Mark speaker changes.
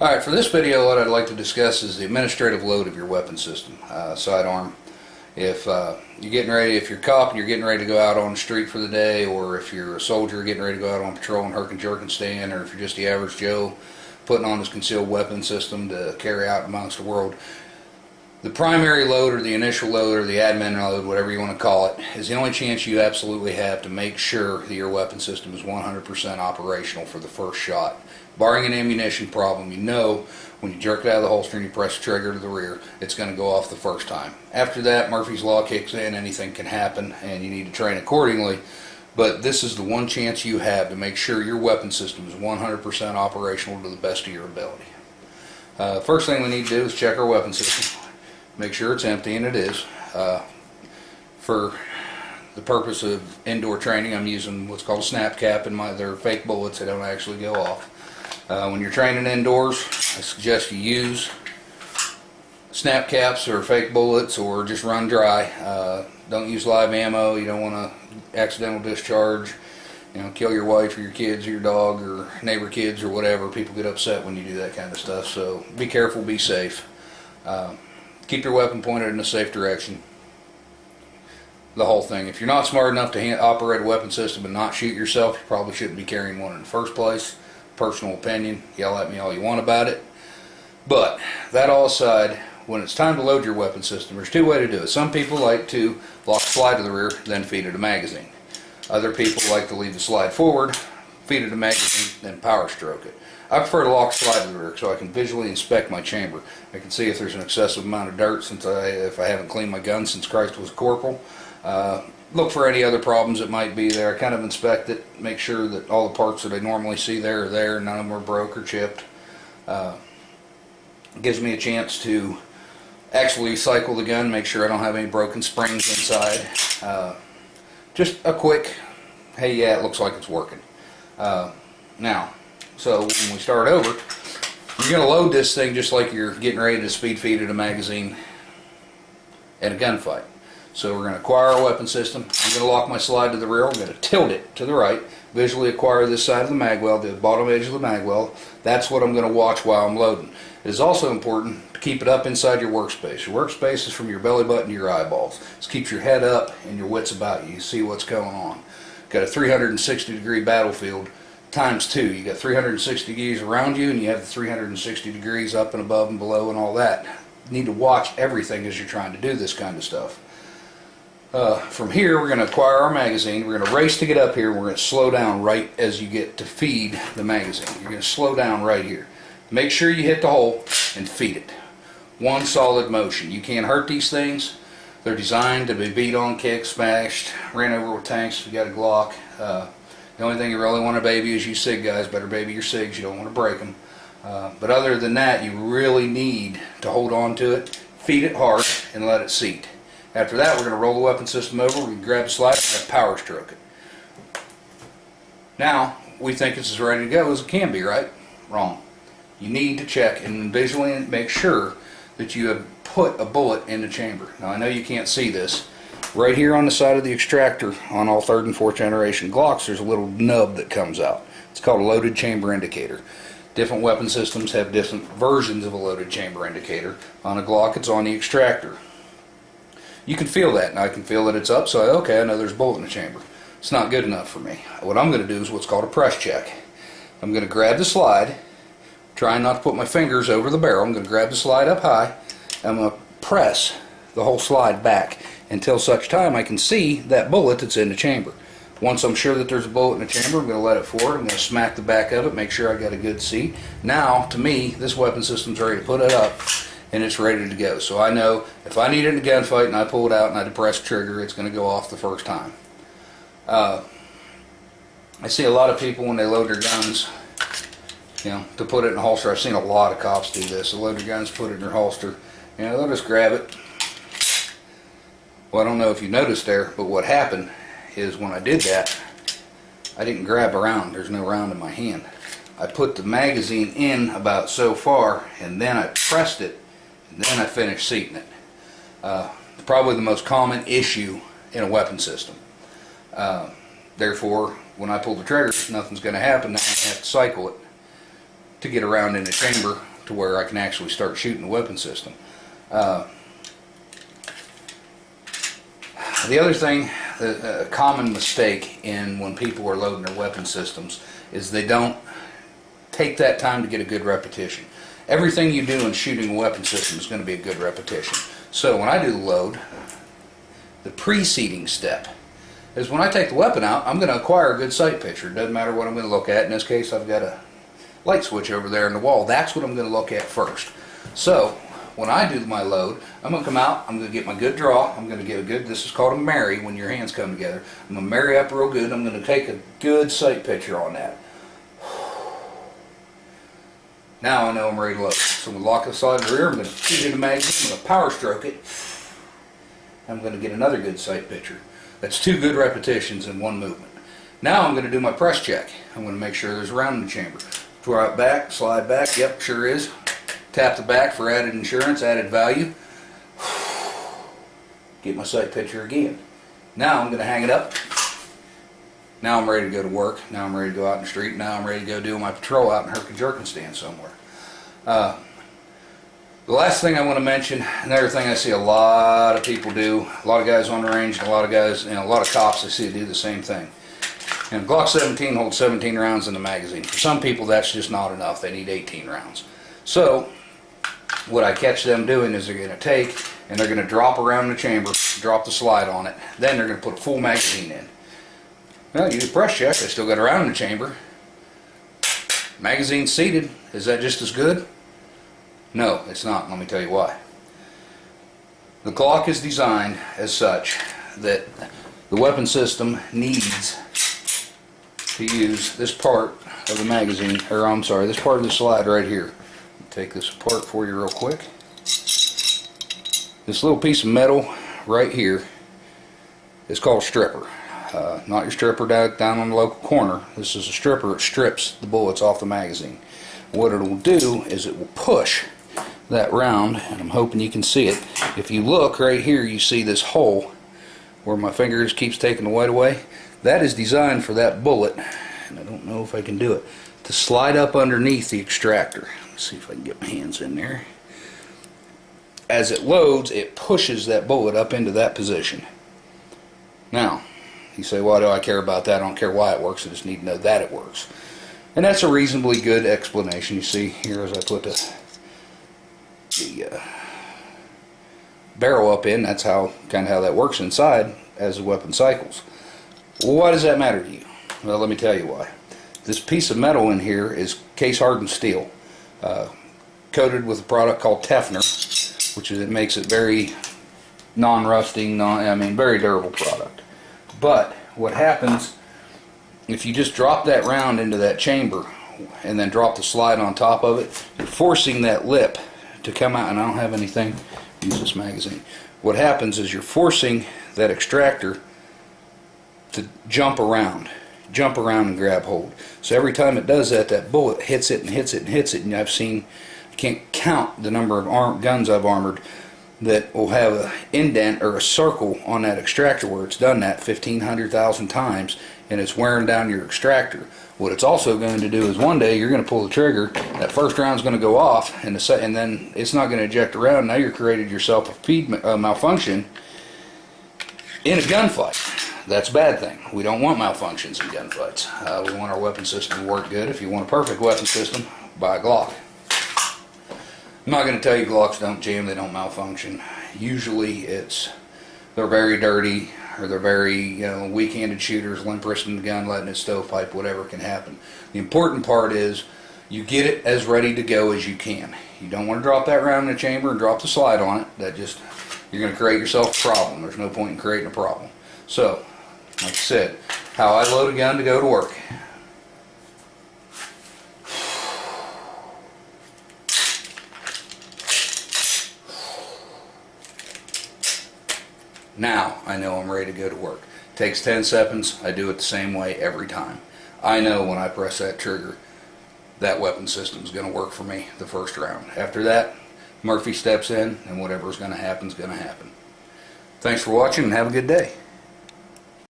Speaker 1: Alright, for this video what I'd like to discuss is the administrative load of your weapon system, sidearm. If you're getting ready, if you're a cop and you're getting ready to go out on the street for the day, or if you're a soldier getting ready to go out on patrol and herkin jerkin stand, or if you're just the average Joe putting on his concealed weapon system to carry out amongst the world, the primary load or the initial load or the admin load, whatever you want to call it, is the only chance you absolutely have to make sure that your weapon system is 100% operational for the first shot. Barring an ammunition problem, you know when you jerk it out of the holster and you press the trigger to the rear, it's going to go off the first time. After that, Murphy's Law kicks in, anything can happen, and you need to train accordingly. But this is the one chance you have to make sure your weapon system is 100% operational to the best of your ability. First thing we need to do is check our weapon system. Make sure it's empty, and it is. For the purpose of indoor training, I'm using what's called a snap cap, and they're fake bullets. They don't actually go off. When you're training indoors, I suggest you use snap caps or fake bullets, or just run dry. Don't use live ammo. You don't want to accidental discharge, kill your wife or your kids or your dog or neighbor kids or whatever. People get upset when you do that kind of stuff, so be careful, be safe. Keep your weapon pointed in a safe direction. The whole thing. If you're not smart enough to operate a weapon system and not shoot yourself, you probably shouldn't be carrying one in the first place. Personal opinion. Yell at me all you want about it. But that all aside, when it's time to load your weapon system, there's two ways to do it. Some people like to lock the slide to the rear, then feed it a magazine. Other people like to leave the slide forward, feed it a magazine, then power stroke it. I prefer to lock the slide to the rear so I can visually inspect my chamber. I can see if there's an excessive amount of dirt if I haven't cleaned my gun since Christ was corporal. Look for any other problems that might be there. I kind of inspect it, make sure that all the parts that I normally see there are there, none of them are broke or chipped. It gives me a chance to actually cycle the gun, make sure I don't have any broken springs inside. Just a quick, hey, yeah, it looks like it's working. Now, so when we start over, you're going to load this thing just like you're getting ready to speed feed it a magazine at a gunfight. So we're going to acquire our weapon system. I'm going to lock my slide to the rear. I'm going to tilt it to the right, visually acquire this side of the mag well, the bottom edge of the mag well. That's what I'm going to watch while I'm loading. It is also important to keep it up inside your workspace. Your workspace is from your belly button to your eyeballs. This keeps your head up and your wits about you. You see what's going on. Got a 360-degree battlefield times two. You got 360 degrees around you, and you have the 360 degrees up and above and below and all that. You need to watch everything as you're trying to do this kind of stuff. From here, we're going to acquire our magazine. We're going to race to get up here. We're going to slow down right as you get to feed the magazine. You're going to slow down right here. Make sure you hit the hole and feed it. One solid motion. You can't hurt these things. They're designed to be beat on, kicked, smashed, ran over with tanks if you got a Glock. The only thing you really want to baby is you SIG guys. Better baby your SIGs. You don't want to break them. But other than that, you really need to hold on to it, feed it hard, and let it seat. After that, we're going to roll the weapon system over. We're going to grab the slide and power stroke it. Now, we think it's as ready to go as it can be, right? Wrong. You need to check and visually make sure that you have put a bullet in the chamber. Now, I know you can't see this. Right here on the side of the extractor on all 3rd and 4th generation Glocks, there's a little nub that comes out. It's called a loaded chamber indicator. Different weapon systems have different versions of a loaded chamber indicator. On a Glock, it's on the extractor. You can feel that, and I can feel that it's up, so okay, I know there's a bullet in the chamber. It's not good enough for me. What I'm going to do is what's called a press check. I'm going to grab the slide, trying not to put my fingers over the barrel. I'm going to grab the slide up high, and I'm going to press the whole slide back until such time I can see that bullet that's in the chamber. Once I'm sure that there's a bullet in the chamber, I'm going to let it forward. I'm going to smack the back of it, make sure I got a good seat. Now, to me, this weapon system's ready to put it up, and it's ready to go. So I know if I need it in a gunfight and I pull it out and I depress the trigger, it's going to go off the first time. I see a lot of people when they load their guns, to put it in a holster. I've seen a lot of cops do this. They load their guns, put it in their holster. They'll just grab it. Well, I don't know if you noticed there, but what happened is when I did that, I didn't grab a round. There's no round in my hand. I put the magazine in about so far, and then I pressed it, and then I finished seating it. Probably the most common issue in a weapon system. Therefore, when I pull the trigger, nothing's going to happen. Now I have to cycle it to get around in the chamber to where I can actually start shooting the weapon system. The other thing, a common mistake in when people are loading their weapon systems is they don't take that time to get a good repetition. Everything you do in shooting a weapon system is going to be a good repetition. So when I do the load, the preceding step is when I take the weapon out, I'm going to acquire a good sight picture. It doesn't matter what I'm going to look at. In this case, I've got a light switch over there in the wall. That's what I'm going to look at first. So when I do my load, I'm going to come out, I'm going to get my good draw, I'm going to get a good, this is called a marry when your hands come together. I'm going to marry up real good, I'm going to take a good sight picture on that. Now I know I'm ready to load. So I'm going to lock the side of the rear, I'm going to feed it the magazine, I'm going to power stroke it. I'm going to get another good sight picture. That's 2 good repetitions in one movement. Now I'm going to do my press check. I'm going to make sure there's a round in the chamber. Draw it back, slide back, yep, sure is. Tap the back for added insurance, added value. Get my sight picture again. Now I'm going to hang it up. Now I'm ready to go to work. Now I'm ready to go out in the street. Now I'm ready to go do my patrol out in Herkin stand somewhere. The last thing I want to mention, another thing I see a lot of people do, a lot of guys on the range, and a lot of guys, a lot of cops I see do the same thing. And Glock 17 holds 17 rounds in the magazine. For some people that's just not enough. They need 18 rounds. So what I catch them doing is they're going to take and they're going to drop around the chamber, drop the slide on it, then they're going to put a full magazine in. Well, you do press check, they still got a round in the chamber. Magazine seated, is that just as good? No, it's not. Let me tell you why. The Glock is designed as such that the weapon system needs to use this part of the magazine, or I'm sorry, this part of the slide right here. Take this apart for you real quick. This little piece of metal right here is called a stripper. Not your stripper down on the local corner. This is a stripper that strips the bullets off the magazine. What it will do is it will push that round, and I'm hoping you can see it. If you look right here, you see this hole where my finger just keeps taking the weight away. That is designed for that bullet, and I don't know if I can do it, to slide up underneath the extractor. Let's see if I can get my hands in there. As it loads, it pushes that bullet up into that position. Now, you say, why do I care about that? I don't care why it works, I just need to know that it works. And that's a reasonably good explanation. You see here as I put the barrel up in, that's kind of how that works inside as the weapon cycles. Well, why does that matter to you? Well, let me tell you why. This piece of metal in here is case hardened steel, coated with a product called Tefner, which is, it makes it very non-rusting, very durable product. But what happens if you just drop that round into that chamber and then drop the slide on top of it, you're forcing that lip to come out, and I don't have anything, use this magazine. What happens is you're forcing that extractor to jump around and grab hold. So every time it does that, that bullet hits it and hits it and hits it, and I can't count the number of guns I've armored that will have an indent or a circle on that extractor where it's done that 1,500,000 times, and it's wearing down your extractor. What it's also going to do is one day you're going to pull the trigger, that first round's going to go off, and then it's not going to eject around. Now you've created yourself a feed malfunction in a gunfight. That's a bad thing. We don't want malfunctions in gunfights. We want our weapon system to work good. If you want a perfect weapon system, buy a Glock. I'm not going to tell you Glocks don't jam, they don't malfunction. Usually they're very dirty, or they're very weak-handed shooters, limp wristing the gun, letting it stovepipe, whatever can happen. The important part is you get it as ready to go as you can. You don't want to drop that round in the chamber and drop the slide on it. You're going to create yourself a problem. There's no point in creating a problem. So, like I said, how I load a gun to go to work. Now I know I'm ready to go to work. It takes 10 seconds. I do it the same way every time. I know when I press that trigger, that weapon system is going to work for me the first round. After that, Murphy steps in, and whatever is going to happen is going to happen. Thanks for watching, and have a good day.